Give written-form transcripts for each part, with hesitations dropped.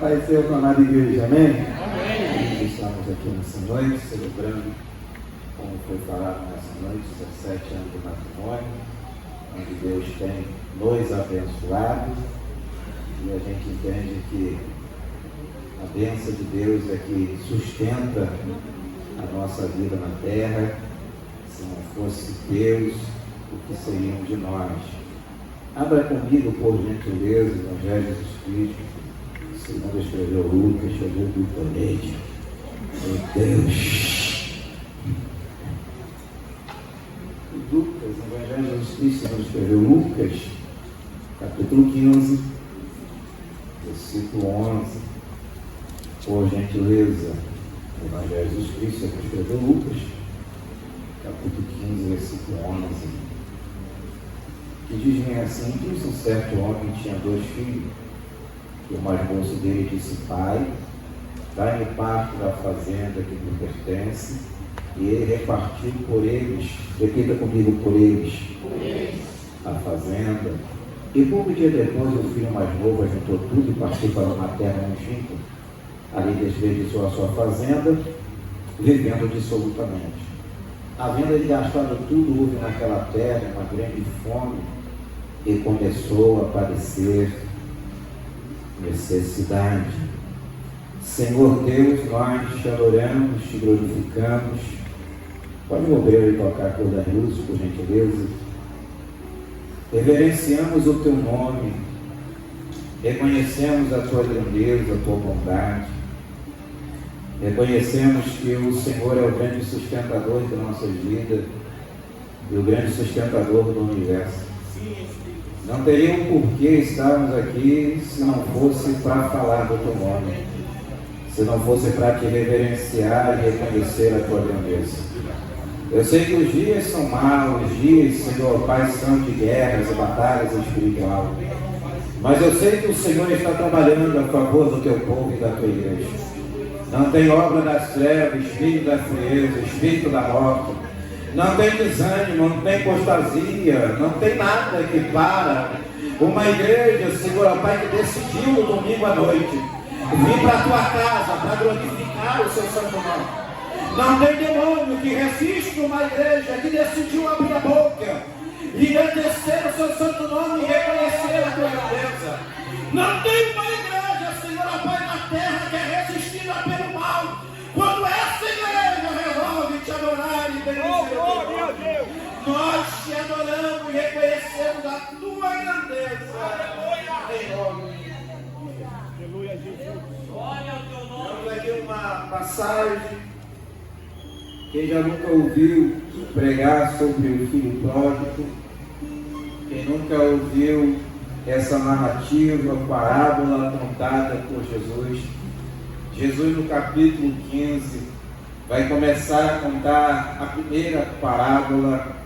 Vai ser a amada igreja, amém? Amém. Estamos aqui nessa noite, celebrando, como foi falado nessa noite, 17 anos de matrimônio, onde Deus tem nos abençoado, e a gente entende que a bênção de Deus é que sustenta a nossa vida na terra. Se não fosse Deus, o que seriam de nós? Abra comigo, por gentileza, o Evangelho de Jesus Cristo, segundo escreveu Lucas, escreveu do Leite. Meu Deus! Lucas, o Evangelho de Jesus Cristo, segundo escreveu Lucas, capítulo 15, versículo 11. Por gentileza, o Evangelho de Jesus Cristo, segundo escreveu Lucas, capítulo 15, versículo 11. Que diz assim: disse um certo homem que tinha 2 filhos. E o mais moço dele disse: Pai, dai-me parte da fazenda que me pertence. E ele repartiu por eles, repita comigo, por eles, a fazenda. E pouco dia depois, o filho mais novo juntou tudo e partiu para uma terra longínqua. Ali desperdiçou a sua fazenda, vivendo dissolutamente. Havendo ele gastado tudo, houve naquela terra uma grande fome, e começou a padecer necessidade. Senhor Deus, nós te adoramos, te glorificamos. Pode o obreiro tocar a cor das luzes, por gentileza. Reverenciamos o teu nome, reconhecemos a tua grandeza, a tua bondade, reconhecemos que o Senhor é o grande sustentador de nossas vidas e o grande sustentador do universo. Não teria um porquê estarmos aqui se não fosse para falar do teu nome, se não fosse para te reverenciar e reconhecer a tua grandeza. Eu sei que os dias são maus, os dias, Senhor Pai, são de guerras e batalhas espirituais, mas eu sei que o Senhor está trabalhando a favor do teu povo e da tua igreja. Não tem obra das trevas, espírito da frieza, espírito da morte. Não tem desânimo, não tem apostasia, não tem nada que para uma igreja, Senhor Pai, que decidiu no domingo à noite vir para a tua casa para glorificar o seu santo nome. Não tem demônio que resiste uma igreja que decidiu abrir a boca e agradecer o seu santo nome e reconhecer a tua grandeza. Não tem uma igreja, Senhor Pai, na terra que é resistida pelo mal, quando essa igreja resolve te adorar e bendizer o teu nome. Nós te adoramos e reconhecemos a tua grandeza. Em nome. Aleluia, Jesus. Glória ao teu nome. Vamos aqui uma passagem. Quem já nunca ouviu pregar sobre o filho pródigo, quem nunca ouviu essa narrativa, parábola contada por Jesus, Jesus no capítulo 15 vai começar a contar a primeira parábola,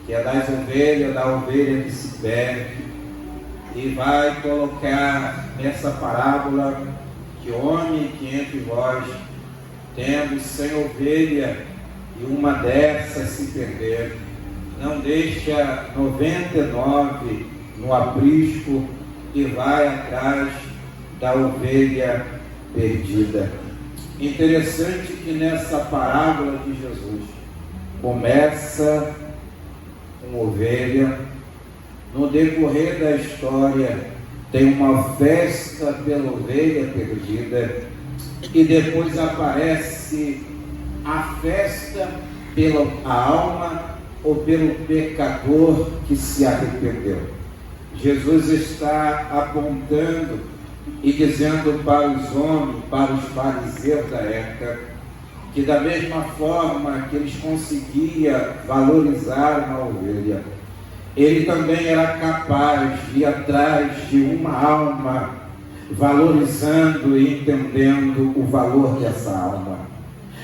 que é das ovelhas, da ovelha que se perde, e vai colocar nessa parábola que homem que entre vós temos 100 ovelhas e uma dessas se perder, não deixa 99 no aprisco e vai atrás da ovelha perdida. Interessante que nessa parábola de Jesus começa com ovelha, no decorrer da história tem uma festa pela ovelha perdida e depois aparece a festa pela alma ou pelo pecador que se arrependeu. Jesus está apontando e dizendo para os homens, para os fariseus da época, que da mesma forma que eles conseguiam valorizar uma ovelha, ele também era capaz de ir atrás de uma alma, valorizando e entendendo o valor dessa alma.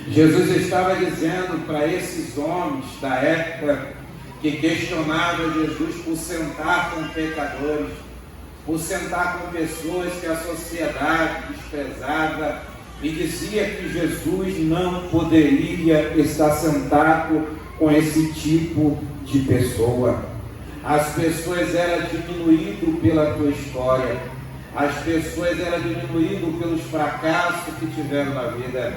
Jesus estava dizendo para esses homens da época que questionavam Jesus por sentar com pecadores, por sentar com pessoas que a sociedade desprezava e dizia que Jesus não poderia estar sentado com esse tipo de pessoa. As pessoas eram diminuídas pela tua história, as pessoas eram diminuídas pelos fracassos que tiveram na vida.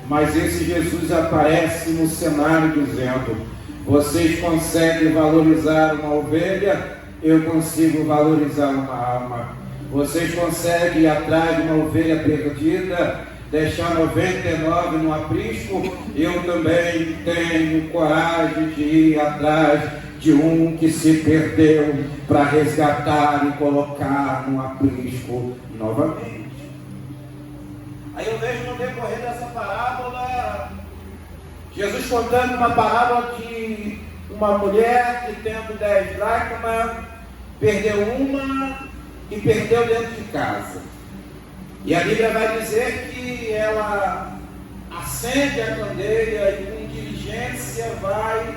Mas esse Jesus aparece no cenário dizendo: vocês conseguem valorizar uma ovelha? Eu consigo valorizar uma alma. Vocês conseguem ir atrás de uma ovelha perdida, deixar 99 no aprisco? Eu também tenho coragem de ir atrás de um que se perdeu para resgatar e colocar no aprisco novamente. Aí eu vejo no decorrer dessa parábola, Jesus contando uma parábola de uma mulher que tendo 10 dracmas, perdeu uma e perdeu dentro de casa. E a Bíblia vai dizer que ela acende a candeia e com diligência vai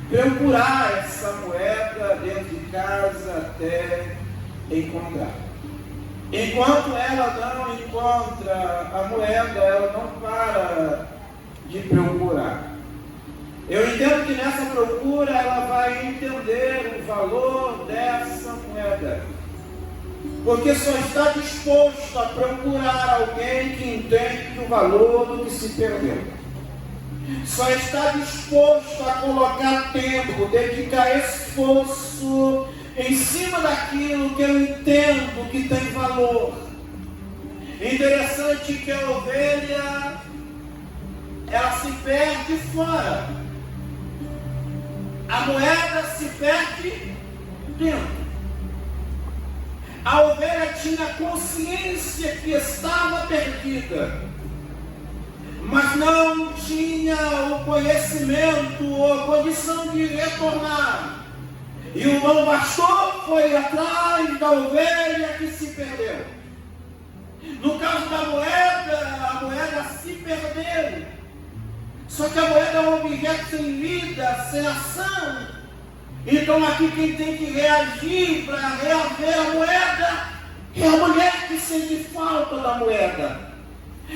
procurar essa moeda dentro de casa até encontrar. Enquanto ela não encontra a moeda, ela não para de procurar. Eu entendo que nessa procura ela vai entender o valor dessa moeda, porque só está disposto a procurar alguém que entende o valor do que se perdeu. Só está disposto a colocar tempo, dedicar esforço em cima daquilo que eu entendo que tem valor. Interessante que a ovelha, ela se perde fora. A moeda se perde dentro. A ovelha tinha consciência que estava perdida, mas não tinha o conhecimento ou a condição de retornar. E o bom pastor foi atrás da ovelha que se perdeu. No caso da moeda, a moeda se perdeu. Só que a moeda é um objeto sem vida, sem ação. Então aqui quem tem que reagir para reaver a moeda é a mulher que sente falta da moeda.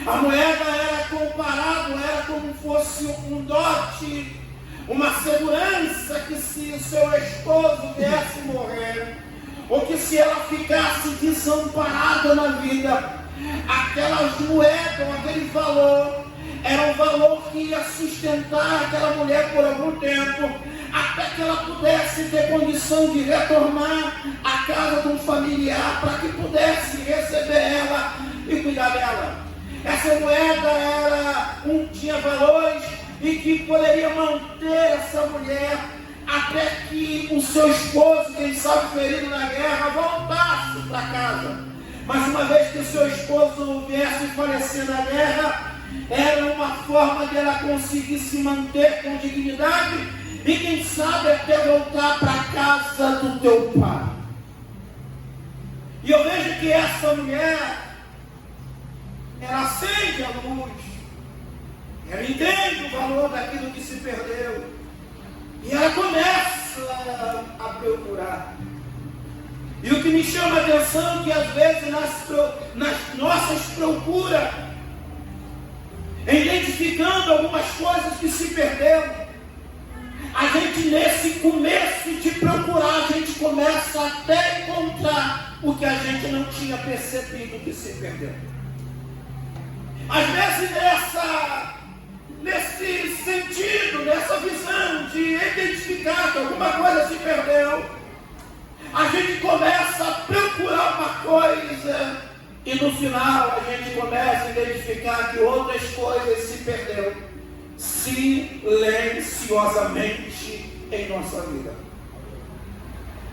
A moeda era comparada, era como fosse um dote, uma segurança que se o seu esposo viesse morrer, ou que se ela ficasse desamparada na vida, aquelas moedas, aquele valor, era um valor que ia sustentar aquela mulher por algum tempo, até que ela pudesse ter condição de retornar à casa de um familiar, para que pudesse receber ela e cuidar dela. Essa moeda tinha valores e que poderia manter essa mulher até que o seu esposo, quem sabe ferido na guerra, voltasse para casa. Mas uma vez que o seu esposo viesse falecer na guerra, era uma forma de ela conseguir se manter com dignidade e quem sabe até voltar para a casa do teu pai. E eu vejo que essa mulher, ela acende a luz, ela entende o valor daquilo que se perdeu, e ela começa a procurar. E o que me chama a atenção é que às vezes nas nossas procuras, identificando algumas coisas que se perderam, a gente nesse começo de procurar, a gente começa até a encontrar o que a gente não tinha percebido que se perdeu. Às vezes nesse sentido, nessa visão de identificar que alguma coisa se perdeu, a gente começa a procurar uma coisa e no final a gente começa a identificar que outras coisas se perderam silenciosamente em nossa vida.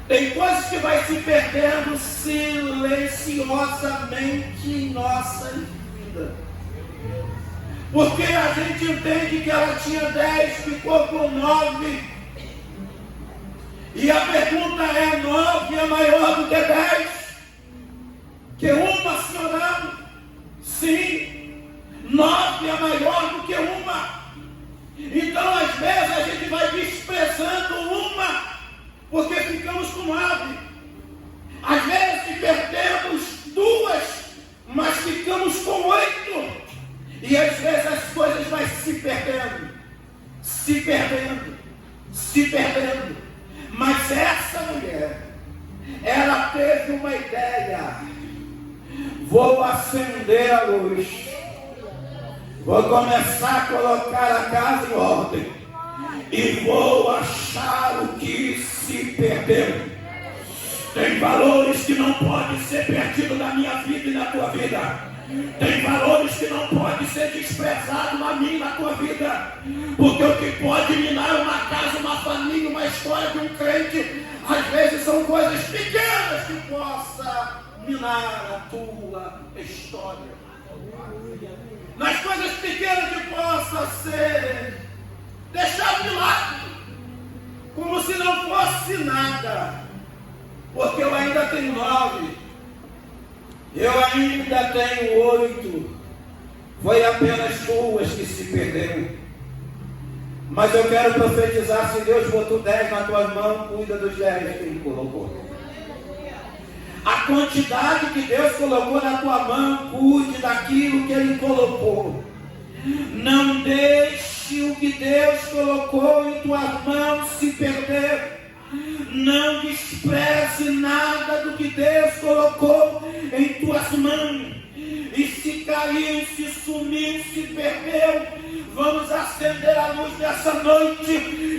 Tem coisas que vai se perdendo silenciosamente em nossa vida. Porque a gente entende que ela tinha 10, ficou com 9. E a pergunta é: 9 é maior do que 10? Que uma, sim ou não? Sim. 9 é maior do que uma. Então, às vezes, a gente vai desprezando uma, porque ficamos com 9. Às vezes, perdemos 2, mas ficamos com 8. E às vezes as coisas vão se perdendo. Mas essa mulher, ela teve uma ideia. luz. Vou começar a colocar a casa em ordem. E vou achar o que se perdeu. Tem valores que não podem ser perdidos na minha vida e na tua vida. Tem valores que não podem ser desprezados na minha e na tua vida. Porque o que pode minar uma casa, uma família, uma história de um crente, às vezes são coisas pequenas que possam minar a tua história. Nas coisas pequenas que possa ser deixado de lado, como se não fosse nada. Porque eu ainda tenho 9, eu ainda tenho 8, foi apenas 2 que se perderam. Mas eu quero profetizar: se Deus botou 10 na tua mão, cuida dos 10 que Ele colocou. A quantidade que Deus colocou na tua mão, cuide daquilo que Ele colocou. Não deixe o que Deus colocou em tuas mãos se perder. Não despreze nada do que Deus colocou em tuas mãos. E se caiu, se sumiu, se perdeu, vamos acender a luz dessa noite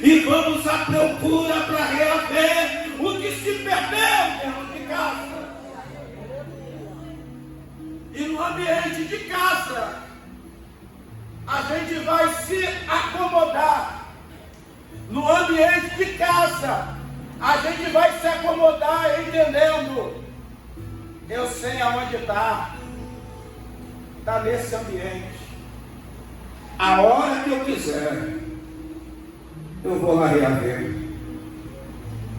e vamos à procura para reaver o que se perdeu dentro de casa. E no ambiente de casa, a gente vai se acomodar. No ambiente de casa, a gente vai se acomodar entendendo: eu sei aonde está nesse ambiente. A hora que eu quiser, eu vou lá reaver.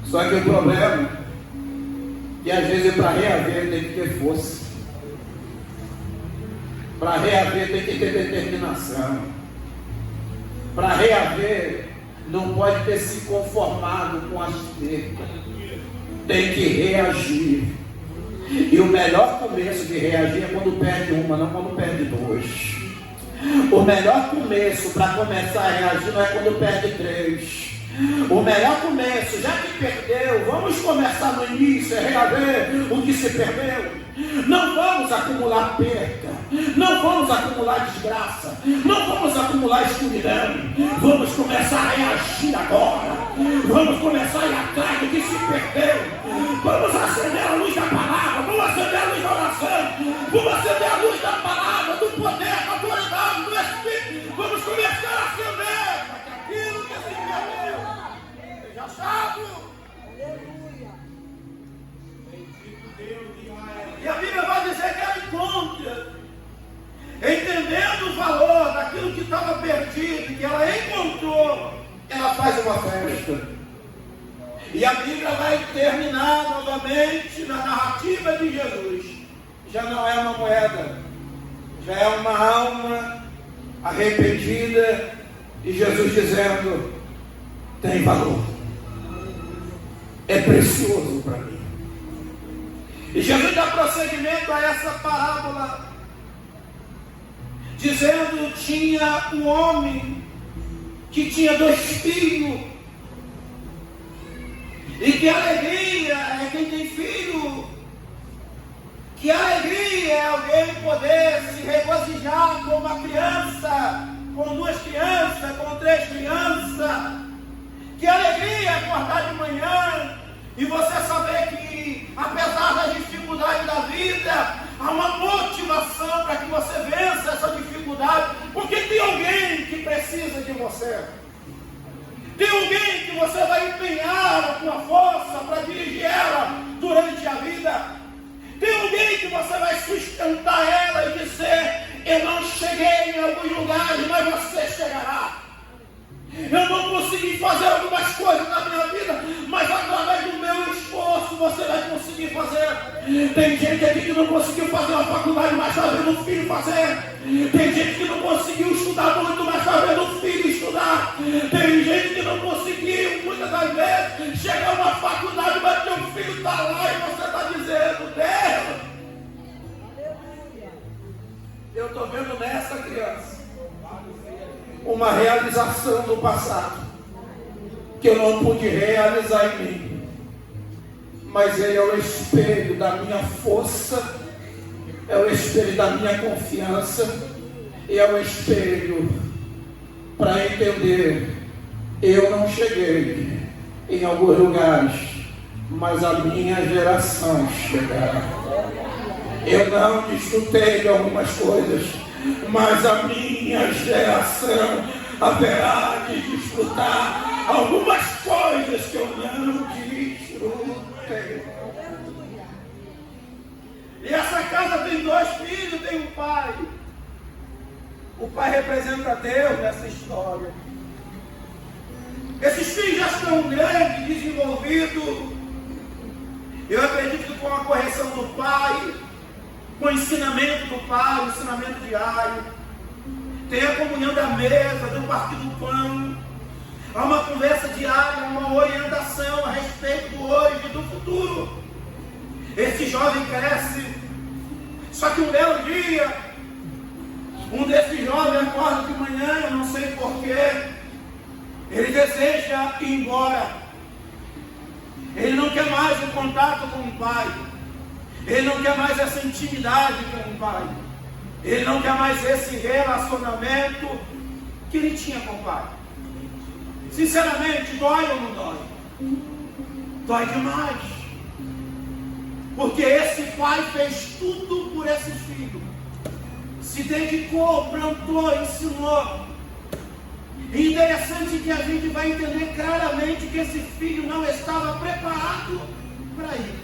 Só que o problema é que às vezes para reaver tem que ter força. Para reaver tem que ter determinação. Para reaver não pode ter se conformado com as perdas. Tem que reagir. E o melhor começo de reagir é quando perde uma, não quando perde 2. O melhor começo para começar a reagir não é quando perde 3. O melhor começo, já que perdeu, vamos começar no início, reaver o que se perdeu. Não vamos acumular perca, não vamos acumular desgraça, não vamos acumular escuridão. Vamos começar a reagir agora. Vamos começar a ir atrás do que se perdeu. Vamos acender a luz da palavra, vamos acender a luz da oração, vamos acender a luz da palavra, do poder, da autoridade, do Espírito. Vamos começar a acender para que aquilo que se perdeu seja achado. E a Bíblia vai dizer que ela encontra, entendendo o valor daquilo que estava perdido, que ela encontrou, ela faz uma festa. E a Bíblia vai terminar novamente na narrativa de Jesus. Já não é uma moeda, já é uma alma arrependida, e Jesus dizendo: tem valor, é precioso para mim. E Jesus dá prosseguimento a essa parábola, dizendo: tinha um homem que tinha 2 filhos, e que alegria é quem tem filho, que alegria é alguém poder se regozijar com uma criança, com 2 crianças, com 3 crianças. Que alegria é acordar de manhã e você saber que, apesar das dificuldades da vida, há uma motivação para que você vença essa dificuldade, porque tem alguém que precisa de você. Tem alguém que você vai empenhar a tua força para dirigir ela durante a vida. Tem alguém que você vai sustentar ela e dizer: eu não cheguei em alguns lugares, mas você chegará. Eu não consegui fazer algumas coisas na minha vida, mas através do meu esforço você vai conseguir fazer. Tem gente aqui que não conseguiu fazer uma faculdade, mas está vendo o filho fazer. Tem gente que não conseguiu estudar muito, mas está vendo o filho estudar. Tem gente que não conseguiu, muitas das vezes, chegar a uma faculdade, mas teu filho está lá e você está dizendo: Deus, eu estou vendo nessa criança uma realização do passado que eu não pude realizar em mim, mas ele é o espelho da minha força é o espelho da minha confiança e é o espelho para entender. Eu não cheguei em alguns lugares, mas a minha geração chegará. Eu não desfrutei de algumas coisas, mas a minha geração haverá de desfrutar algumas coisas que eu não desfrutei. E essa casa tem 2 filhos, tem um pai. O pai representa Deus nessa história. Esses filhos já estão grandes, desenvolvidos. Eu acredito que com a correção do pai, com o ensinamento do pai, o ensinamento diário, tem a comunhão da mesa, do partir do pão, há uma conversa diária, uma orientação a respeito do hoje e do futuro. Esse jovem cresce, só que um belo dia, um desses jovens acorda de manhã, eu não sei porquê, ele deseja ir embora. Ele não quer mais o contato com o pai. Ele não quer mais essa intimidade com o pai. Ele não quer mais esse relacionamento que ele tinha com o pai. Sinceramente, dói ou não dói? Dói demais. Porque esse pai fez tudo por esse filho. Se dedicou, plantou, ensinou. E interessante que a gente vai entender claramente que esse filho não estava preparado para ir.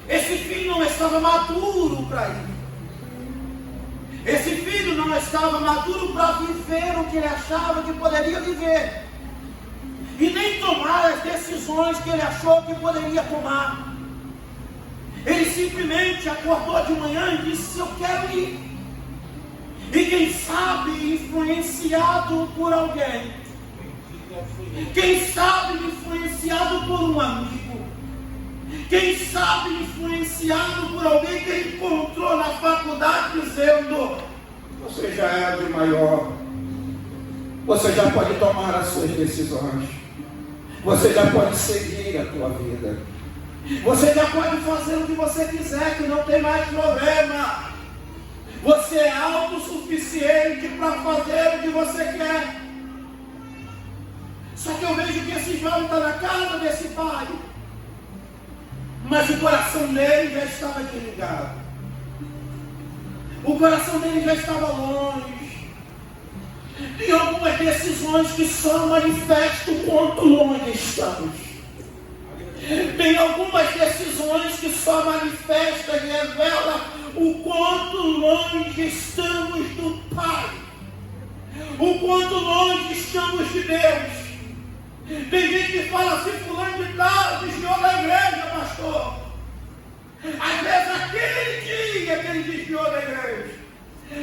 Esse filho não estava maduro para ir. Esse filho não estava maduro para viver o que ele achava que poderia viver. E nem tomar as decisões que ele achou que poderia tomar. Ele simplesmente acordou de manhã e disse: eu quero ir. E quem sabe influenciado por alguém, quem sabe influenciado por um amigo, quem sabe influenciado por alguém que ele encontrou na faculdade dizendo: você já é de maior, você já pode tomar as suas decisões, você já pode seguir a tua vida, você já pode fazer o que você quiser, que não tem mais problema. Você é autossuficiente para fazer o que você quer. Só que eu vejo que esse jovem está na casa desse pai, mas o coração dele já estava desligado. O coração dele já estava longe. Tem algumas decisões que só manifestam o quanto longe estamos. Tem algumas decisões que só manifestam e revelam o quanto longe estamos do Pai, o quanto longe estamos de Deus. Tem gente que fala assim: fulano de tal desviou da igreja, pastor. Às vezes aquele dia que ele desviou da igreja,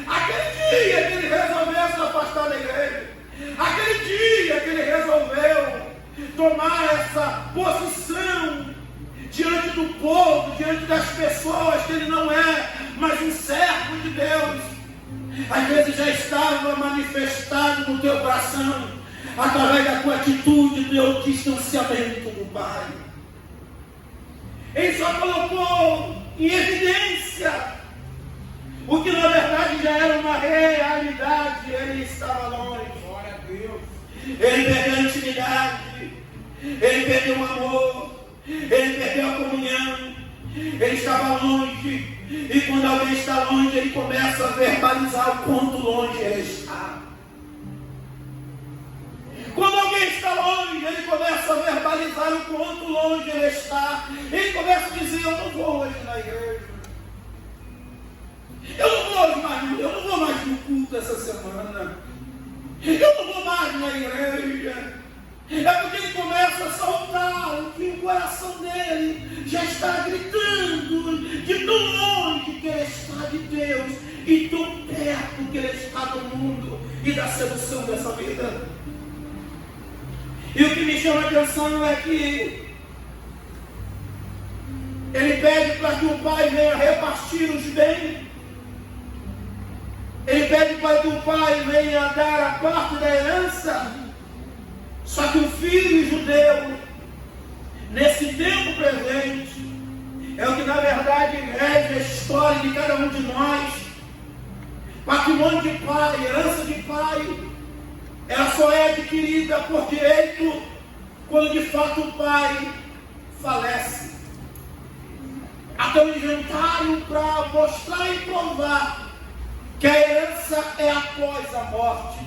aquele dia que ele resolveu se afastar da igreja, aquele dia que ele resolveu tomar essa posição diante do povo, diante das pessoas, que ele não é mais um servo de Deus, às vezes já estava manifestado no teu coração, através da tua atitude, do teu distanciamento do Pai. Ele só colocou em evidência o que na verdade já era uma realidade. Ele estava longe. Glória a Deus. Ele perdeu a intimidade, ele perdeu o amor, ele perdeu a comunhão, ele estava longe. E quando alguém está longe, ele começa a verbalizar o quanto longe ele está. Quando alguém está longe, ele começa a verbalizar o quanto longe ele está. Ele começa a dizer: eu não vou hoje na igreja, eu não vou mais no culto essa semana, eu não vou mais na igreja. É porque ele começa a soltar o que o coração dele já está gritando, de tão longe que ele está de Deus e tão perto que ele está do mundo e da sedução dessa vida. E o que me chama a atenção é que ele pede para que o pai venha repartir os bens. Ele pede para que o pai venha dar a parte da herança. Só que o filho judeu, nesse tempo presente, É o que na verdade rege a história de cada um de nós. Patrimônio de pai, herança de pai, ela só é adquirida por direito quando de fato o pai falece. Até o inventário para mostrar e provar que a herança é após a morte.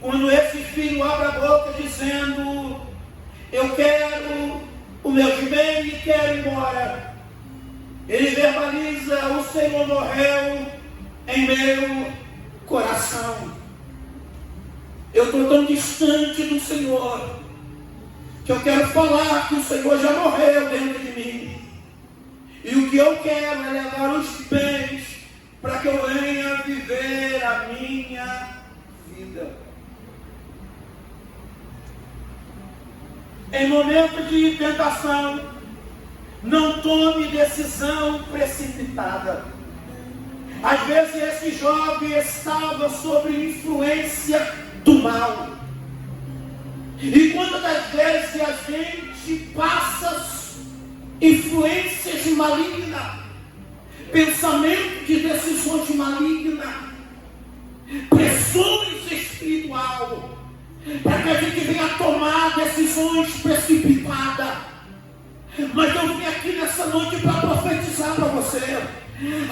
Quando esse filho abre a boca dizendo: eu quero o meu bem e quero ir embora, ele verbaliza: o Senhor morreu em meu coração. Eu estou tão distante do Senhor que eu quero falar que o Senhor já morreu dentro de mim. E o que eu quero é levar os bens para que eu venha viver a minha vida. Em momento de tentação, não tome decisão precipitada. Às vezes esse jovem estava sob influência do mal. E quantas das vezes a gente passa influências malignas, pensamento de decisões malignas, pressões espirituais, para que a gente venha tomar decisões precipitadas. Mas eu vim aqui nessa noite para profetizar para você.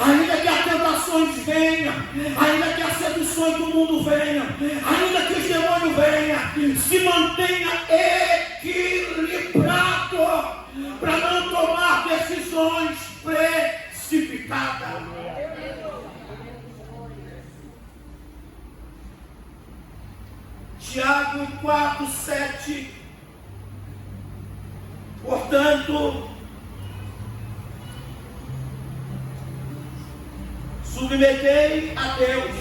Ainda que as tentações venham, ainda que as seduções do mundo venham, ainda que os demônios venham, se mantenha equilibrado para não tomar decisões precipitadas. Tiago 4:7. Portanto, submetei a Deus,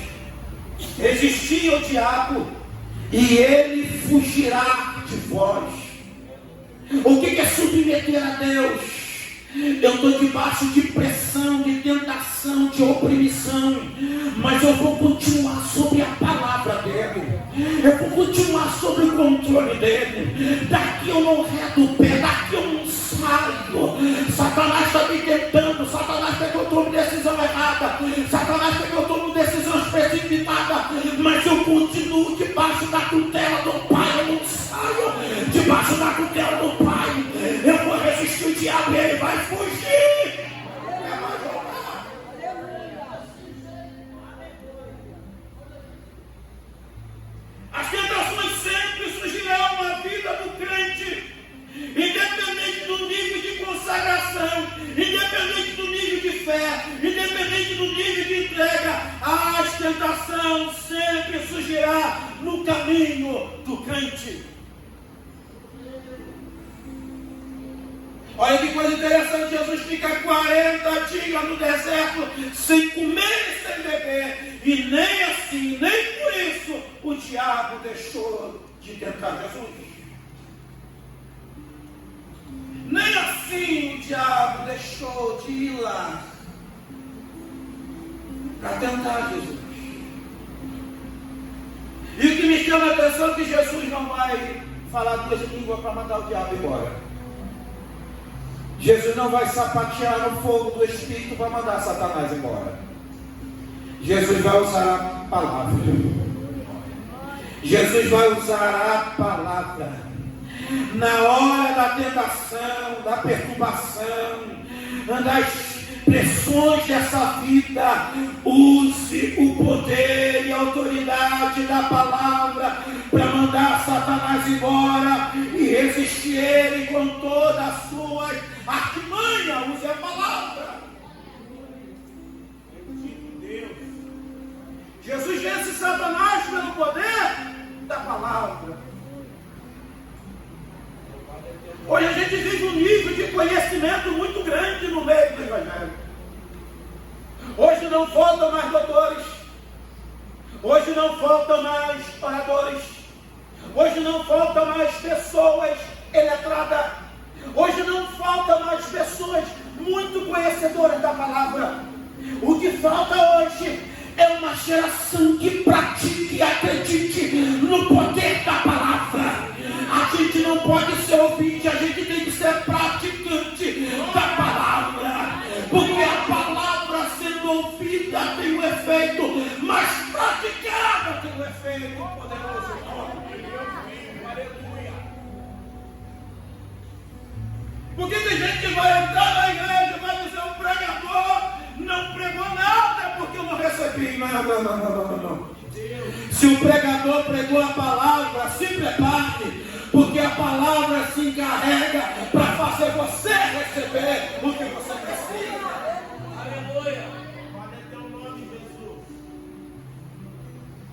resisti ao diabo, e ele fugirá de vós. O que é submeter a Deus? Eu estou debaixo de pressão, de tentação, de opressão, mas eu vou continuar sobre a palavra dele. Eu vou continuar sobre o controle dele. Daqui eu não reto o pé, daqui eu não saio. Satanás está me tentando, Satanás quer que eu tome decisão errada, Satanás quer que eu tome decisões precipitadas, mas eu continuo debaixo da tutela do Pai. Eu não saio debaixo da tutela do Pai. Eu vou resistir o diabo e ele vai fugir. As tentações sempre surgirão na vida do crente, independente do nível de consagração, independente do nível de fé, independente do nível de entrega. As tentações sempre surgirá no caminho do crente. Olha que coisa interessante, Jesus fica 40 dias no deserto sem comer e sem beber, e nem assim, nem por isso o diabo deixou de tentar Jesus. Nem assim o diabo deixou de ir lá para tentar Jesus. E o que me chama a atenção é que Jesus não vai falar duas línguas para mandar o diabo embora. Jesus não vai sapatear no fogo do Espírito para mandar Satanás embora. Jesus vai usar a palavra. Jesus vai usar a palavra. Na hora da tentação, da perturbação, das pressões dessa vida, use o poder e a autoridade da palavra para mandar Satanás embora e resistir ele com todas as suas artimanhas. Use a palavra. Deus. Jesus vence Satanás pelo poder da palavra. Hoje a gente vive um nível de conhecimento muito grande no meio do Evangelho. Hoje não faltam mais doutores. Hoje não faltam mais oradores. Hoje não faltam mais pessoas eletradas. Hoje não faltam mais pessoas muito conhecedoras da palavra. O que falta hoje é uma geração que pratique e acredite no poder da palavra. A gente não pode ser ouvinte, a gente tem que ser praticante da palavra. efeito, mas praticado tem um efeito poderoso. Porque tem gente que vai entrar na igreja e vai dizer: o pregador não pregou nada porque eu não recebi. Não. Se o pregador pregou a palavra, se prepare, porque a palavra se encarrega para fazer você receber o que você precisa. Aleluia.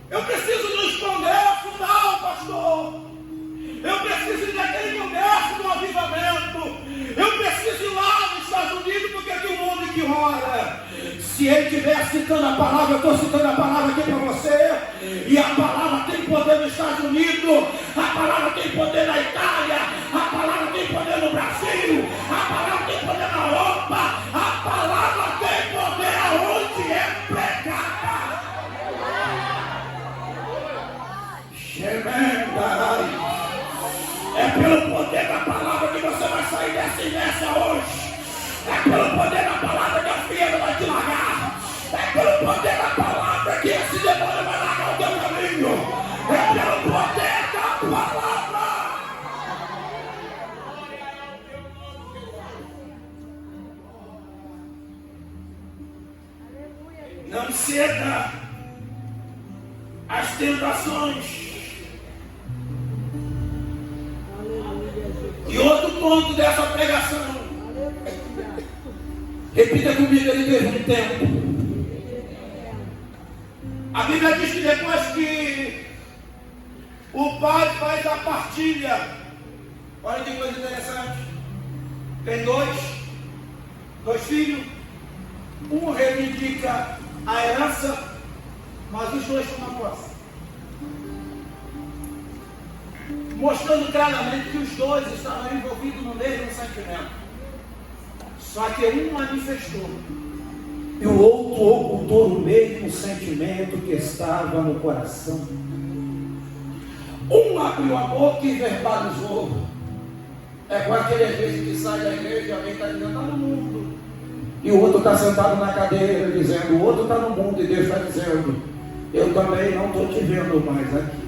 Eu preciso dos congressos, não, pastor. Eu preciso ir naquele congresso do avivamento. Eu preciso ir lá nos Estados Unidos porque tem um mundo que ora. Se ele estiver citando a palavra, eu estou citando a palavra aqui para você. E a palavra tem poder nos Estados Unidos. A palavra tem poder na Itália. A palavra tem poder no Brasil. A palavra tem poder na Europa. A palavra tem poder aonde é pregada. É pelo poder da palavra que você vai sair dessa inércia hoje. É pelo poder da palavra que a filha vai te largar. É pelo poder da palavra que esse demônio vai largar o teu caminho. É pelo poder da palavra. Não ceda às tentações. E outro ponto dessa pregação. Repita comigo, ele teve um tempo. A Bíblia diz que depois que o pai faz a partilha, olha que coisa interessante. Tem dois filhos. Um reivindica a herança, mas os dois estão na posse. Mostrando claramente que os dois estavam envolvidos no mesmo sentimento. Só que um manifestou e o outro ocultou o mesmo sentimento que estava no coração. Um abriu a boca e verbalizou. É com aquele vezes que sai da igreja e alguém está dizendo: está no mundo. E o outro está sentado na cadeira dizendo: o outro está no mundo. E Deus está dizendo: eu também não estou te vendo mais aqui.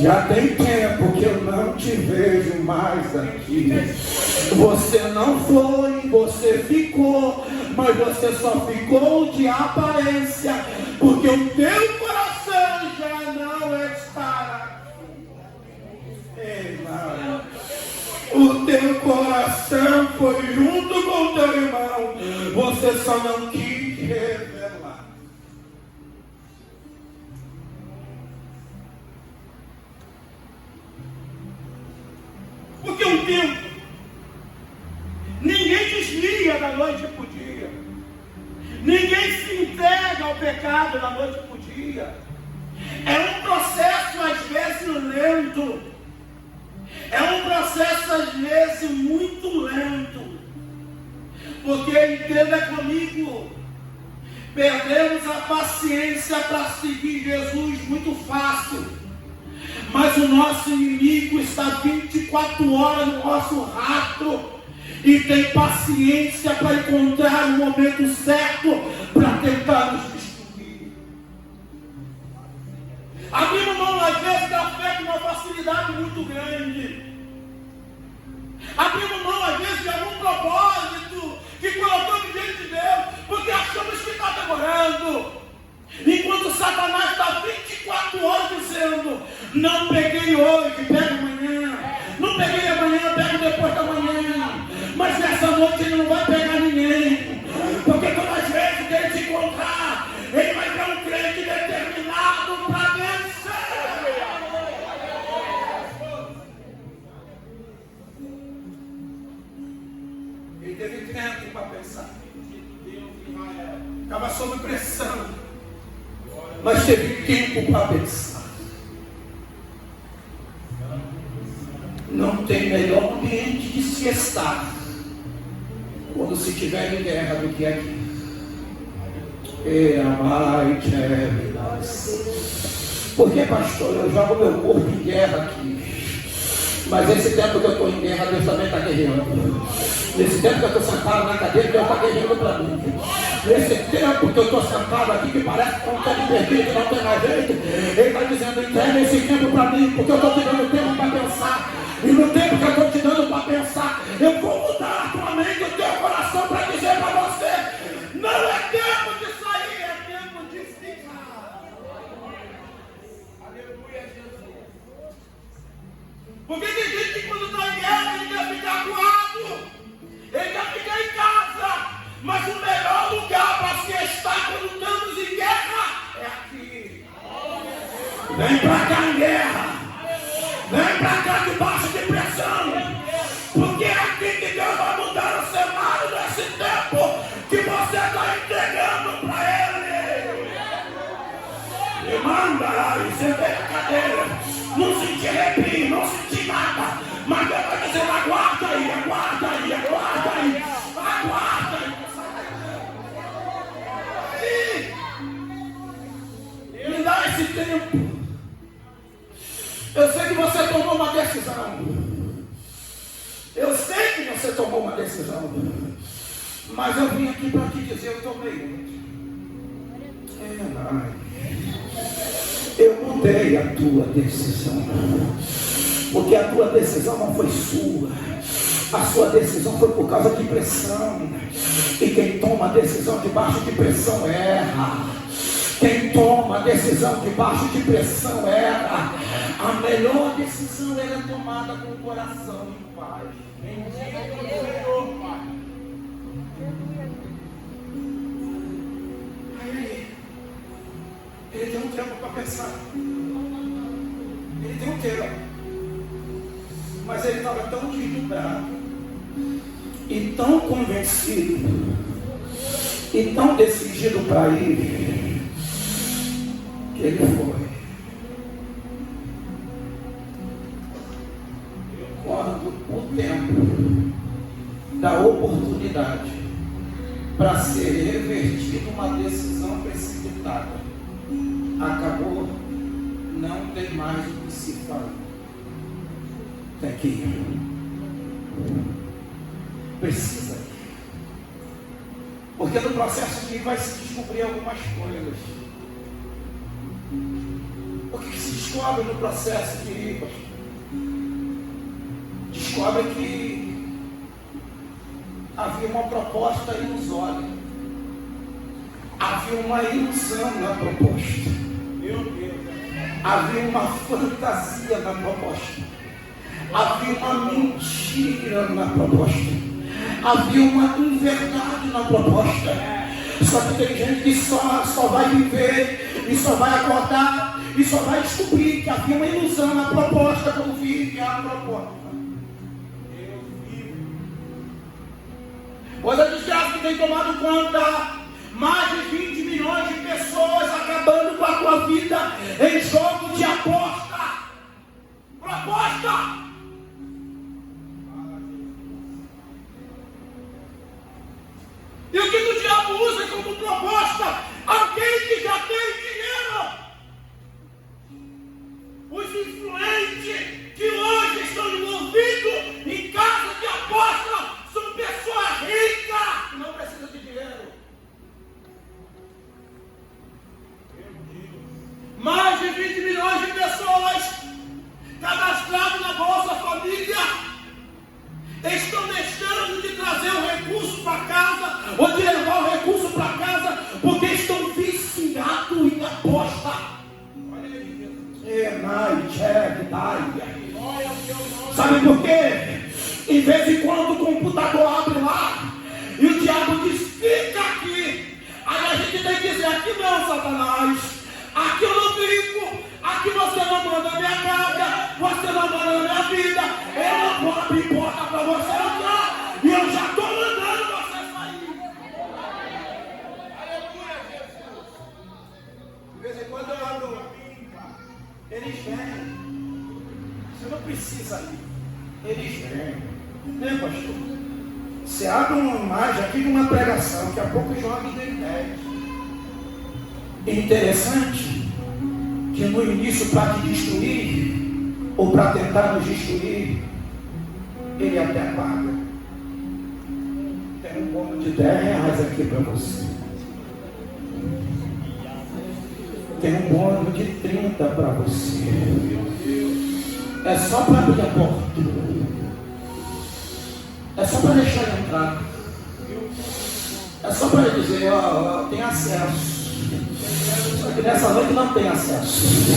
Já tem tempo que eu não te vejo mais aqui. Você não foi, você ficou, mas você só ficou de aparência, porque o teu coração já não está aqui. O teu coração foi junto com o teu irmão, você só não quis revelar. Porque um tempo, ninguém desvia da noite para o dia, ninguém se entrega ao pecado da noite para o dia. É um processo às vezes lento, é um processo às vezes muito lento, porque entenda comigo, perdemos a paciência para seguir Jesus muito fácil. Mas o nosso inimigo está 24 horas no nosso rastro e tem paciência para encontrar o momento certo para tentar nos destruir. Abrimos mão às vezes da fé com uma facilidade muito grande. Abrimos mão às vezes de algum propósito que colocamos diante de Deus, porque achamos que está demorando. Enquanto Satanás está 24 horas dizendo: não peguei hoje, pego amanhã. Não peguei amanhã, pego depois da manhã. Mas nessa noite ele não vai pegar ninguém. Porque todas as vezes que ele te encontrar, ele vai ter um crente determinado para vencer. Ele teve tempo para pensar. Estava sob pressão, mas teve tempo para pensar. Não tem melhor ambiente de se estar quando se estiver em guerra do que aqui. Porque, pastor, eu jogo meu corpo em guerra aqui. Mas esse tempo que eu estou em guerra, Deus também está guerreando. Nesse tempo que eu estou sentado na cadeira, Deus está guerreando para mim. Nesse tempo que eu estou sentado aqui, que parece que não tem perdido, que não tem mais jeito, Ele está dizendo, entrega esse tempo para mim, porque eu estou te dando tempo para pensar. E no tempo que eu estou te dando para pensar, eu vou mudar a tua mente, o teu coração, para dizer para você, não é tempo de sair, é tempo de ficar. Aleluia, Jesus. Porque tem gente que quando está em guerra, ele quer ficar acuado, ele quer ficar em casa, mas o melhor lugar para se estar quando estamos em guerra é aqui. Vem para cá em guerra. Vem para cá debaixo de pressão, porque é aqui que Deus vai mudar o cenário nesse tempo que você está entregando para Ele. E manda, e sentei na cadeira, não senti arrepio, não senti nada, mas Deus vai dizer, aguarda aí, aguarda aí, aguarda aí, aguarda aí. Me dá esse tempo. Eu sei que você tomou uma decisão. Eu sei que você tomou uma decisão. Mas eu vim aqui para te dizer, eu tomei. Eu mudei a tua decisão. Porque a tua decisão não foi sua. A sua decisão foi por causa de pressão. E quem toma a decisão debaixo de pressão erra. Quem toma a decisão debaixo de pressão erra. A melhor decisão é tomada com o coração em paz. Aí, ele tem um tempo para pensar. Ele tem um tempo. Mas ele estava tão deslumbrado e tão convencido e tão decidido para ir, que ele foi. Quando o tempo da oportunidade para ser revertido uma decisão precipitada acabou, não tem mais o que se falar. Tem que ir. Precisa ir. Porque no processo de ir vai se descobrir algumas coisas. O que se descobre no processo de ir? Descobre que havia uma proposta ilusória. Havia uma ilusão na proposta. Meu Deus. Havia uma fantasia na proposta. Havia uma mentira na proposta. Havia uma inverdade na proposta. Só que tem gente que só vai viver e só vai acordar e só vai descobrir que havia uma ilusão na proposta quando vive a proposta. Pois a desgraça que tem tomado conta, mais de 20 milhões de pessoas acabando com a tua vida em jogo de aposta. Proposta! E o que o diabo usa como proposta? Alguém que já tem dinheiro. Os influentes que hoje estão envolvidos em casa de aposta são pessoas ricas que não precisam de dinheiro. Mais de 20 milhões de pessoas cadastradas na Bolsa Família estão deixando de trazer o recurso para casa ou de levar o recurso para casa porque estão viciados em aposta. Sabe por quê? Em vez em quando o computador abre lá e o diabo diz, fica aqui. Aí a gente tem que dizer, aqui não, Satanás. Aqui eu não fico. Aqui você não manda na minha casa. Você não manda na minha vida. Eu não vou abrir porta para você entrar. E eu já estou mandando você sair. Aleluia, Jesus. De vez em quando eu abro. Eles vêm. Você não precisa ir. Eles vêm. Né, pastor? Você abre uma imagem aqui de uma pregação. Daqui a pouco joga em 10. Interessante que no início, para te destruir, ou para tentar nos destruir, ele até paga. Tem um bônus de R$10 aqui para você. Tem um bônus de 30 para você. É só para abrir a porta. É só para deixar ele entrar. É só para ele dizer, ó, tem acesso. Só que nessa noite não tem acesso.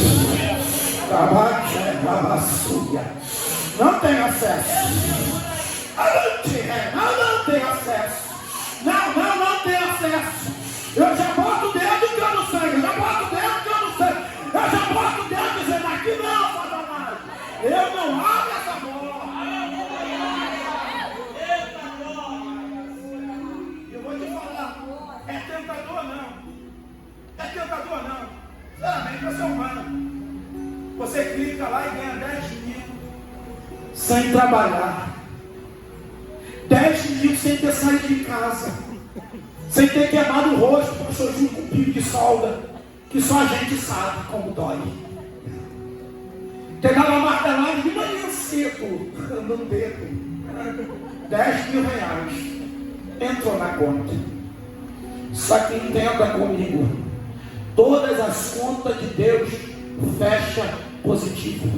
Não tem acesso. Não tem acesso. Não tem acesso. Eu já boto o dedo que eu não sei. Eu já boto o dedo que eu não sei. Eu já boto o dedo dizendo aqui não, Satanás. Eu não abro essa porta. Eu vou te falar. É tentador não. É tentador não. Sinceramente, você é humano. Você clica lá e ganha 10 mil sem trabalhar. 10 mil sem ter saído de casa. Sem ter queimado o rosto com o seu junto com um pingo de solda. Que só a gente sabe como dói. Ter dado uma martelada de manhã cedo, andando dedo. 10 mil reais. Entrou na conta. Só que entenda comigo. Todas as contas de Deus fecha positivo.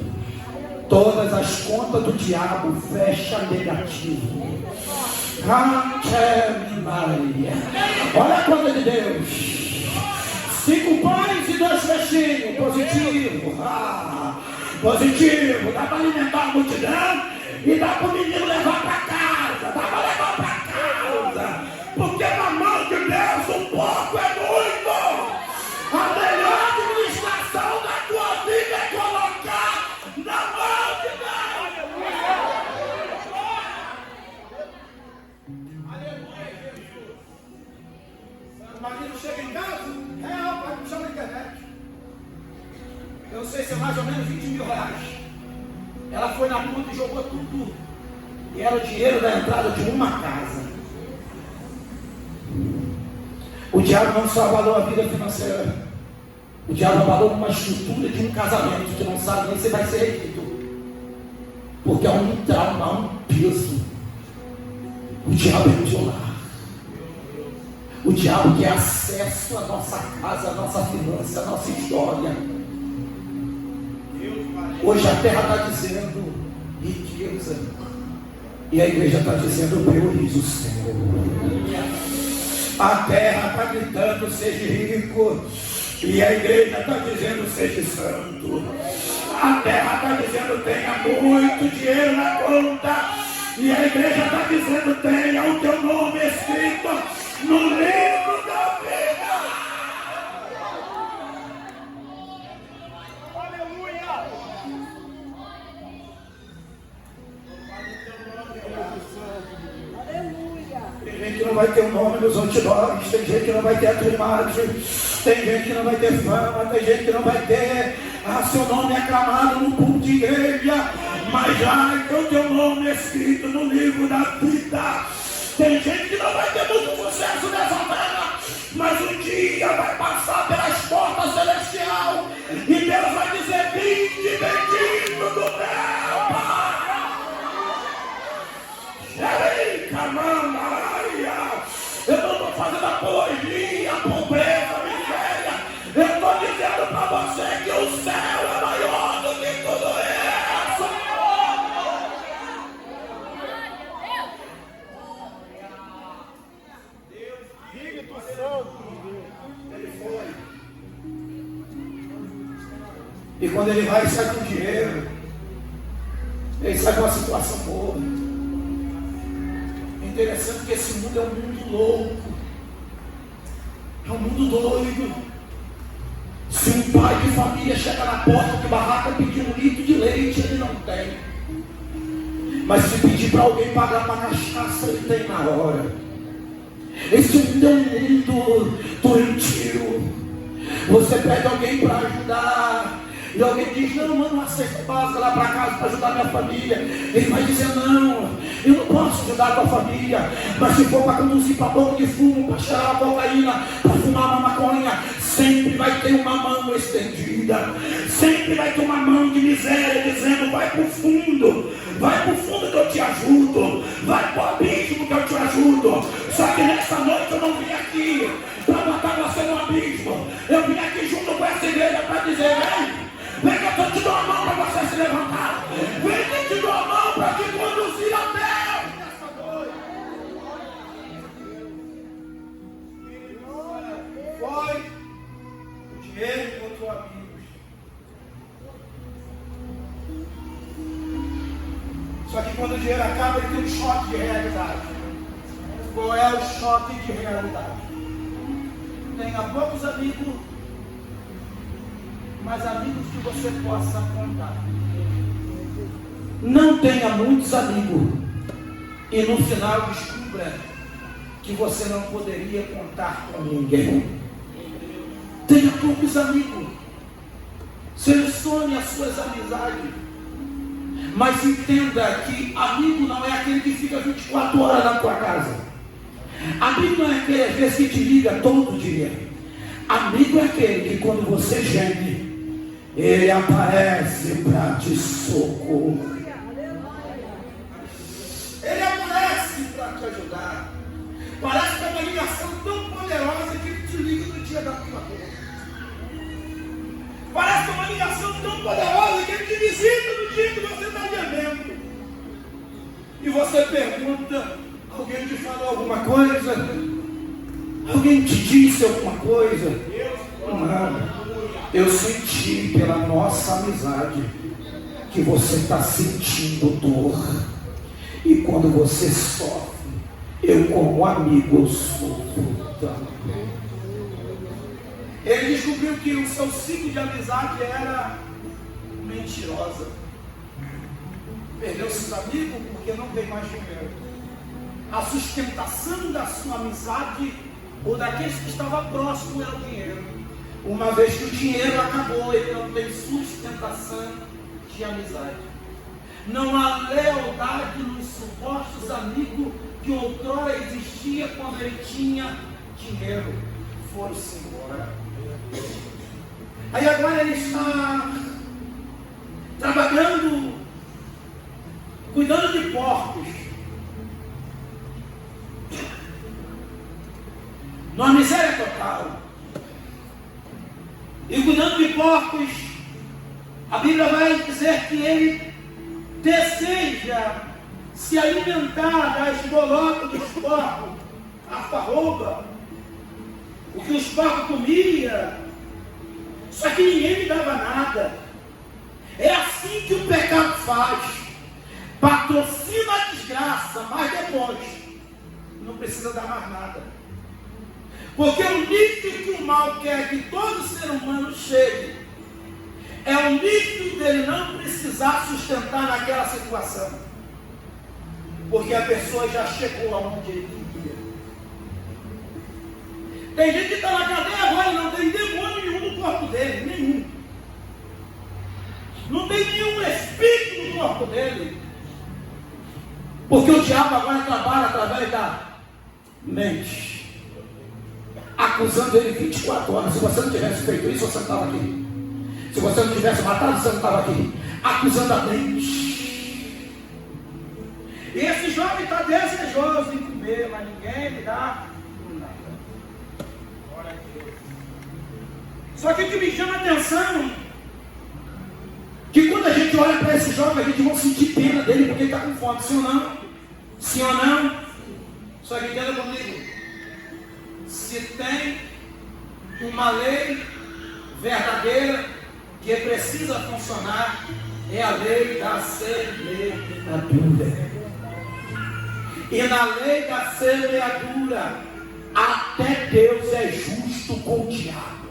Todas as contas do diabo fecha negativo. Olha a conta de Deus. 5 pães e 2 peixinhos. Positivo. Positivo. Dá para alimentar a multidão e dá para o menino levar para casa. Dá para levar para casa. Porque na mão de Deus um pouco é muito. A melhor administração da tua vida é colocar na mão de Deus. Aleluia, Jesus. O marido chega em casa, pai, me chama na internet. Eu não sei se é mais ou menos 20 mil reais. Ela foi na conta e jogou tudo. E era o dinheiro da entrada de uma casa. O diabo não só abalou a vida financeira. O diabo abalou uma estrutura de um casamento que não sabe nem se vai ser revido. Porque é um trauma, um peso. O diabo é violar. O diabo quer acesso à nossa casa, à nossa finança, à nossa história. Hoje a terra está dizendo riqueza. E a igreja está dizendo priorize o Senhor. A terra está gritando seja rico. E a igreja está dizendo seja santo. A terra está dizendo tenha muito dinheiro na conta. E a igreja está dizendo tenha o teu nome escrito no livro da vida. Aleluia. Tem gente que não vai ter o nome nos outdoors, tem gente que não vai ter a tua imagem, tem gente que não vai ter fama, tem gente que não vai ter seu nome aclamado no púlpito de igreja, mas já tem o teu nome escrito no livro da vida. Tem gente que não vai ter muito sucesso nessa terra, mas um dia vai passar pelas portas celestiais e Deus vai dizer: vinde bendito do meu Pai. Eu não estou fazendo apologia, pobreza, miséria. Eu estou dizendo para você que o céu é maior do que tudo isso. Espírito Santo. Ele foi. E quando ele vai, sai com dinheiro. Ele sai com uma situação boa. Interessante que esse mundo é um mundo louco, é um mundo doido. Se um pai de família chega na porta de barraca pedir 1 litro de leite, ele não tem. Mas se pedir para alguém pagar uma cachaça, ele tem na hora. Esse mundo é um mundo doentio. Você pede alguém para ajudar e alguém diz: não, manda uma cesta básica lá para casa para ajudar minha família. Ele vai dizer: não, eu não posso ajudar a tua família, mas se for para conduzir para boca de fumo, para cheirar a cocaína, para fumar uma maconha, sempre vai ter uma mão estendida, sempre vai ter uma mão de miséria dizendo: vai para o fundo que eu te ajudo, vai para o abismo que eu te ajudo. Só que nessa noite eu não vim aqui para botar você no abismo, eu vim aqui junto com essa igreja para dizer: vem que eu te dou a mão para você se levantar, vem que eu te dou a mão para te conduzir a Deus nessa noite. Foi o dinheiro que encontrou amigos. Só que quando o dinheiro acaba, ele tem um choque de realidade. Qual é o choque de realidade? Tenha poucos amigos, mas amigos que você possa contar. Não tenha muitos amigos e no final descubra que você não poderia contar com ninguém. Tenha poucos amigos, selecione as suas amizades, mas entenda que amigo não é aquele que fica 24 horas na tua casa. Amigo não é aquele às vezes que te liga todo dia. Amigo é aquele que quando você geme, ele aparece para te socorrer. Ele aparece para te ajudar. Parece que é uma ligação tão poderosa que ele te liga no dia da tua dor. Parece que é uma ligação tão poderosa que ele te visita no dia que você está gemendo. E você pergunta: alguém te falou alguma coisa? Alguém te disse alguma coisa? Não. Eu senti pela nossa amizade que você está sentindo dor. E quando você sofre, eu como amigo sofro também. Ele descobriu que o seu ciclo de amizade era mentirosa. Perdeu seus amigos porque não tem mais dinheiro. A sustentação da sua amizade ou daqueles que estavam próximos era o dinheiro. Uma vez que o dinheiro acabou, ele não tem sustentação de amizade. Não há lealdade nos supostos amigos que outrora existia quando ele tinha dinheiro. Foram-se embora. Aí agora ele está trabalhando, cuidando de porcos. Numa miséria total. E cuidando de porcos, a Bíblia vai dizer que ele deseja se alimentar das bolotas dos porcos, a farroba, o que os porcos comiam. Só que ninguém me dava nada. É assim que o pecado faz. Patrocina a desgraça, mas depois não precisa dar mais nada. Porque o nível que o mal quer que todo ser humano chegue é o nível dele não precisar sustentar naquela situação. Porque a pessoa já chegou aonde ele queria. Tem gente que está na cadeia agora e não tem demônio nenhum no corpo dele, nenhum. Não tem nenhum espírito no corpo dele. Porque o diabo agora trabalha através da mente, acusando ele 24 horas. Se você não tivesse feito isso, você não estava aqui. Se você não tivesse matado, você não estava aqui. Acusando a mente. E esse jovem está desejoso em comer, mas ninguém lhe dá nada. Só que o que me chama a atenção, que quando a gente olha para esse jovem, a gente vai sentir pena dele, porque ele está com fome. Sim ou não? Sim ou não? Só que entenda comigo. Se tem uma lei verdadeira que precisa funcionar, é a lei da semeadura. E na lei da semeadura, até Deus é justo com o diabo.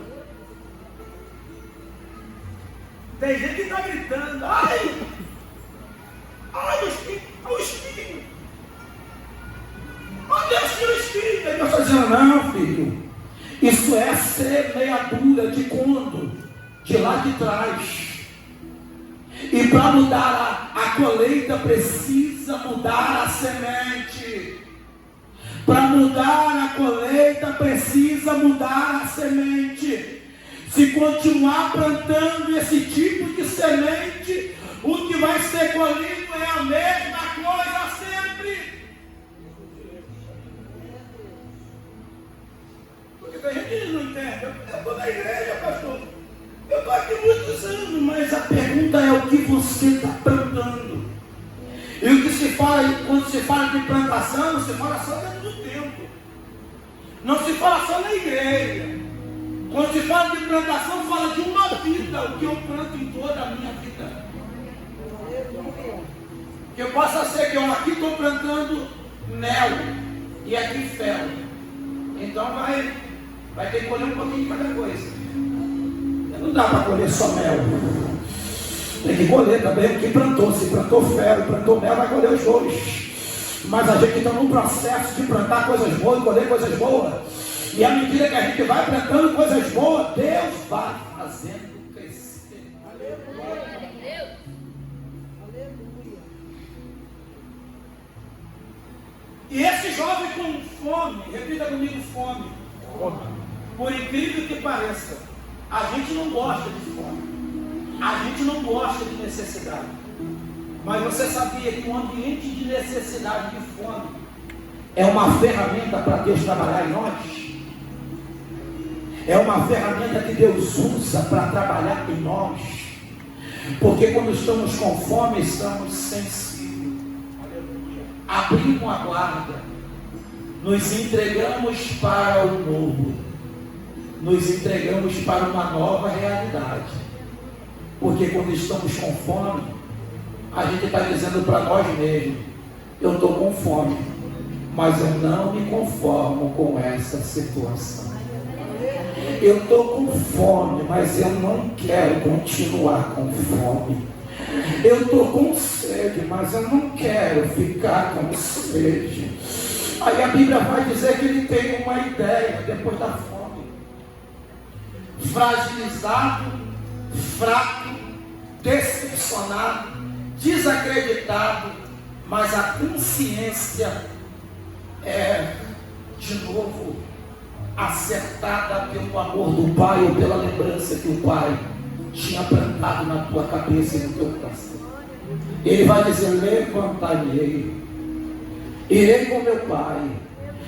Tem gente que está gritando: ai, o espinho. Oh, Deus tira o espinho. Ele está dizendo: não, filho, isso é semeadura de quando? De lá de trás. E para mudar a colheita precisa mudar a semente. Para mudar a colheita precisa mudar a semente. Se continuar plantando esse tipo de semente, o que vai ser colhido é a mesma coisa sempre. Porque tem gente que não entende. Eu estou na igreja, pastor. Eu estou aqui muitos anos, mas a pergunta é o que você está plantando. E o que se fala, quando se fala de plantação, não se fala só dentro do templo. Não se fala só na igreja. Quando se fala de plantação, fala de uma vida, o que eu planto em toda a minha vida. Que eu possa ser que eu aqui estou plantando mel e aqui fel. Então vai ter que colher um pouquinho de cada coisa. Não dá para colher só mel. Tem que colher também o que plantou. Se plantou fel, plantou mel, vai colher os dois. Mas a gente está num processo de plantar coisas boas e colher coisas boas. E à medida que a gente vai plantando coisas boas, Deus vai fazendo crescer. Aleluia. E esse jovem com fome, repita comigo, fome. Por incrível que pareça, a gente não gosta de fome. A gente não gosta de necessidade. Mas você sabia que um ambiente de necessidade, de fome, é uma ferramenta para Deus trabalhar em nós? É uma ferramenta que Deus usa para trabalhar em nós. Porque quando estamos com fome, estamos sensíveis. Abrimos a guarda. Nos entregamos para o novo. Nos entregamos para uma nova realidade. Porque quando estamos com fome, a gente está dizendo para nós mesmos: eu estou com fome, mas eu não me conformo com essa situação. Eu estou com fome, mas eu não quero continuar com fome. Eu estou com sede, mas eu não quero ficar com sede. Aí a Bíblia vai dizer que ele tem uma ideia depois da fome. Fragilizado, fraco, decepcionado, desacreditado, mas a consciência é de novo acertada pelo amor do Pai ou pela lembrança que o Pai tinha plantado na tua cabeça e no teu coração. Ele vai dizer: levantarei, irei com meu Pai,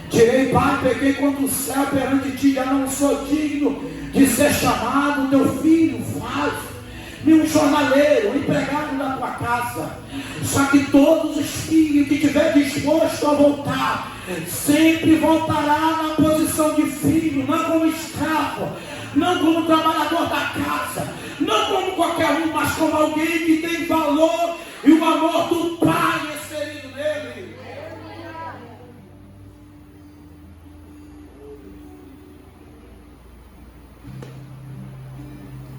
direi: Pai, pequei contra o céu perante ti, já não sou digno de ser chamado teu filho, faz-me um jornaleiro, um empregado da tua casa. Só que todos os filhos que estiver disposto a voltar, sempre voltará na posição de filho, não como escravo, não como trabalhador da casa, não como qualquer um, mas como alguém que tem valor e o amor do Pai inserido nele.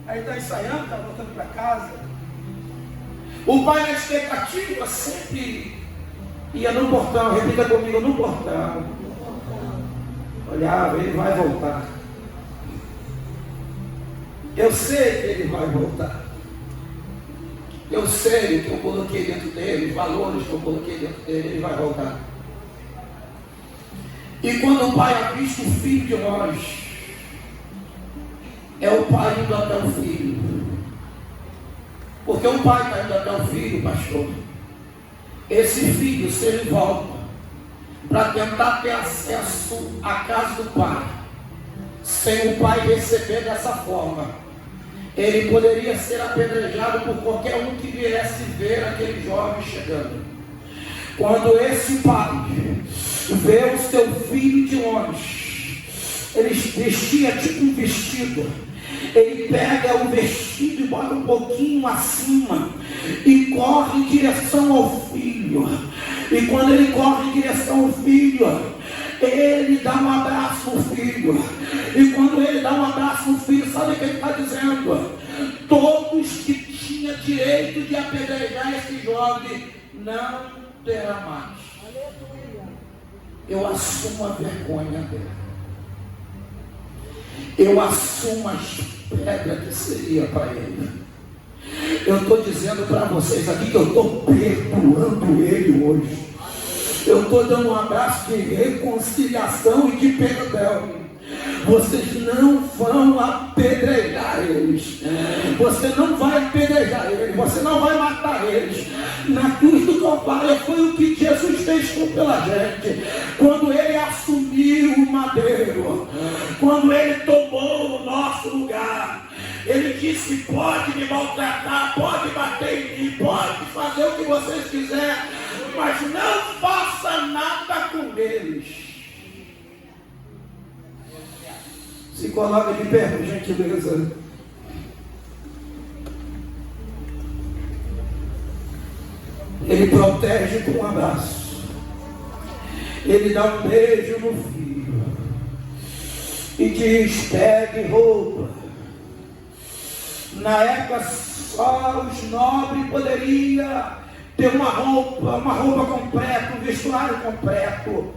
Aí está ensaiando, está voltando para casa. O pai, na expectativa, sempre ia no portão. Repita comigo: no portão. Olhava, ele vai voltar. Eu sei que ele vai voltar. Eu sei o que eu coloquei dentro dele, os valores que eu coloquei dentro dele, ele vai voltar. E quando o pai avista o filho de nós, é o pai indo até o filho. Porque o pai está indo até o filho, pastor. Esse filho, se ele volta para tentar ter acesso à casa do pai, sem o pai receber dessa forma, ele poderia ser apedrejado por qualquer um que viesse ver aquele jovem chegando. Quando esse pai vê o seu filho de longe, ele vestia tipo um vestido. Ele pega o vestido e bota um pouquinho acima e corre em direção ao filho. E quando ele corre em direção ao filho, ele dá um abraço no filho. E quando ele dá um abraço no filho, sabe o que ele está dizendo? Todos que tinham direito de apedrejar esse jovem não terá mais. Eu assumo a vergonha dele. Eu assumo as pedras que seria para ele. Eu estou dizendo para vocês aqui que eu estou perdoando ele hoje. Eu estou dando um abraço de reconciliação e de perdão. Vocês não vão apedrejar eles, você não vai apedrejar eles, você não vai matar eles. Na cruz do Calvário foi o que Jesus fez pela gente, quando ele assumiu o madeiro, quando ele tomou o nosso lugar. Ele disse: pode me maltratar, pode bater em mim, pode fazer o que vocês quiserem, mas não faça nada com eles. Se coloca de pé, por gentileza. Ele protege com um abraço. Ele dá um beijo no filho e diz: pegue roupa. Na época só os nobres poderiam ter uma roupa completa, um vestuário completo.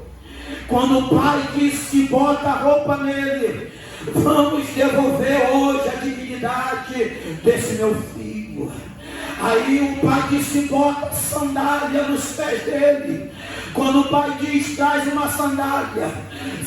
Quando o pai disse: bota a roupa nele, vamos devolver hoje a dignidade desse meu filho. Aí o pai disse: bota sandália nos pés dele. Quando o pai diz: traz uma sandália,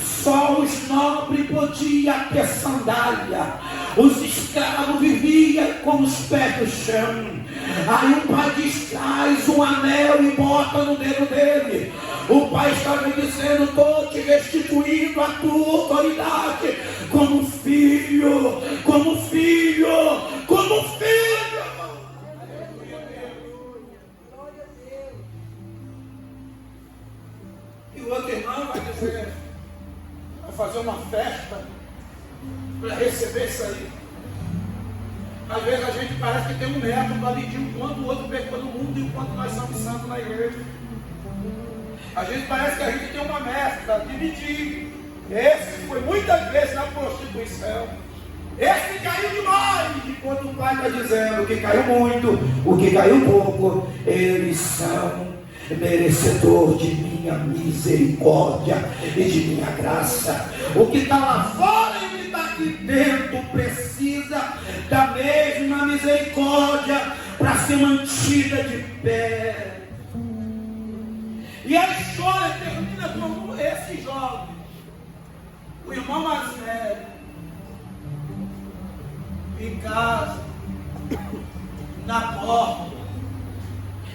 só os nobres podiam ter sandália. Os escravos viviam com os pés no chão. Aí o pai diz: traz um anel e bota no dedo dele. O pai estava dizendo: estou te restituindo a tua autoridade como filho, como filho, como filho. E o outro irmão vai dizer, vai fazer uma festa para receber isso aí. Às vezes a gente parece que tem um método para medir o quanto o outro pecou no mundo e o quanto nós somos santos na igreja. A gente parece que a gente tem uma meta de medir. Esse foi muitas vezes na prostituição. Esse caiu demais. Enquanto o pai está dizendo: o que caiu muito, o que caiu pouco, eles são merecedor de minha misericórdia e de minha graça. O que está lá fora e o que está aqui dentro precisa da mesma misericórdia para ser mantida de pé. E a história termina com esse jovem, o irmão mais velho, em casa, na porta.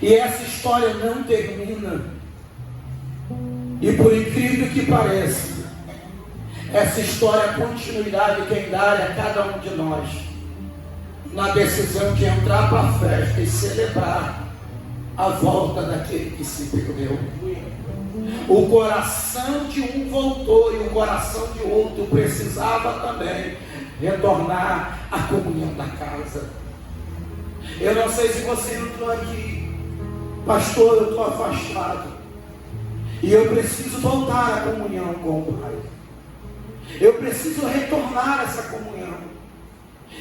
E essa história não termina. E por incrível que pareça, essa história é continuidade quem dá é cada um de nós, na decisão de entrar para a festa e celebrar a volta daquele que se perdeu. O coração de um voltou e o coração de outro precisava também retornar à comunhão da casa. Eu não sei se você entrou aqui: pastor, eu estou afastado e eu preciso voltar à comunhão com o Pai. Eu preciso retornar a essa comunhão.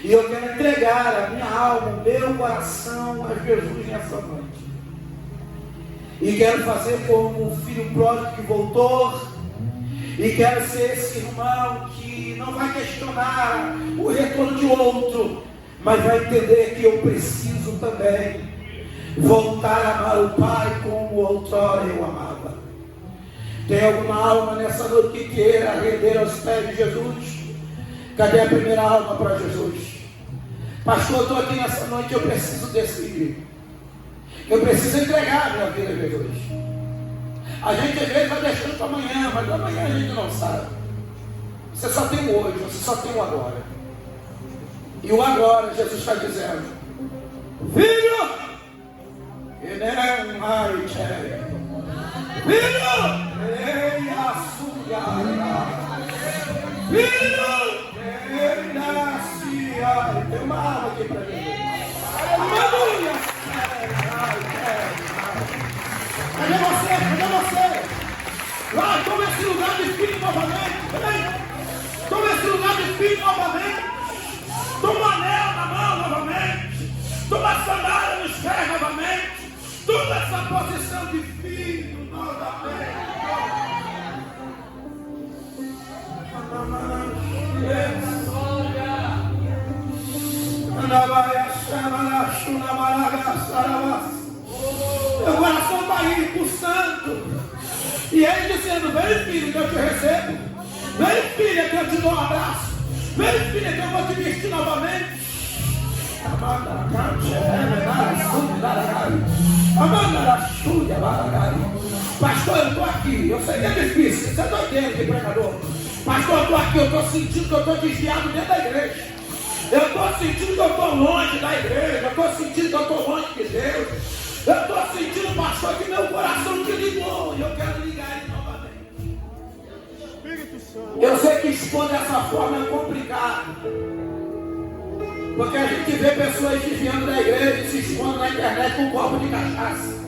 E eu quero entregar a minha alma, o meu coração a Jesus nessa noite. E quero fazer como um filho pródigo que voltou. E quero ser esse irmão que não vai questionar o retorno de outro, mas vai entender que eu preciso também voltar a amar o Pai como outrora eu amava. Tem alguma alma nessa noite que queira render aos pés de Jesus? Cadê a primeira alma para Jesus? Pastor, eu estou aqui nessa noite, eu preciso decidir. Eu preciso entregar a minha vida a Jesus. A gente às vezes vai deixando para amanhã, mas amanhã a gente não sabe. Você só tem o hoje, você só tem o agora. E o agora, Jesus está dizendo: filho, ele é um ai, filho, ele assumirá. Filho, ele nascerá. Tem uma alma aqui para Jesus. Aleluia. Cadê você? Cadê você? Vai, toma esse lugar de filho novamente. Vem. Toma esse lugar de filho novamente. Toma o anel na mão novamente. Toma a sandália nos pés novamente. Toma essa posição de filho novamente. Meu coração está aí pulsando. E ele dizendo: vem, filho, que eu te recebo. Vem, filha, que eu te dou um abraço. Vem, filha, que eu vou te vestir novamente. Pastor, eu estou aqui. Eu sei que é difícil. Você está entendendo de pregador. Pastor, eu estou aqui. Eu estou sentindo que eu estou desviado dentro da igreja. Eu estou sentindo que eu estou longe da igreja. Eu estou sentindo que eu estou longe de Deus. Eu estou sentindo, pastor, que meu coração te ligou. E eu quero ligar ele novamente. Eu sei que expor dessa forma é complicado. Porque a gente vê pessoas desviando da igreja e se expondo na internet com um copo de cachaça.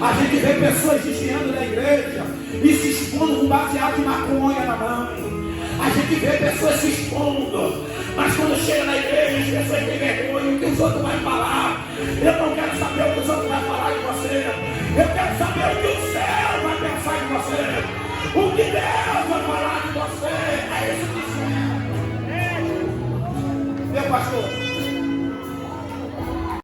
A gente vê pessoas desviando da igreja e se expondo com baseado de maconha na mão. A gente vê pessoas se expondo, mas quando chega na igreja as pessoas têm vergonha do que os outros vão falar. Eu não quero saber o que os outros vão falar de você. Eu quero saber o que o céu vai pensar de você. O que Deus vai falar de você. É isso que serve. Meu pastor,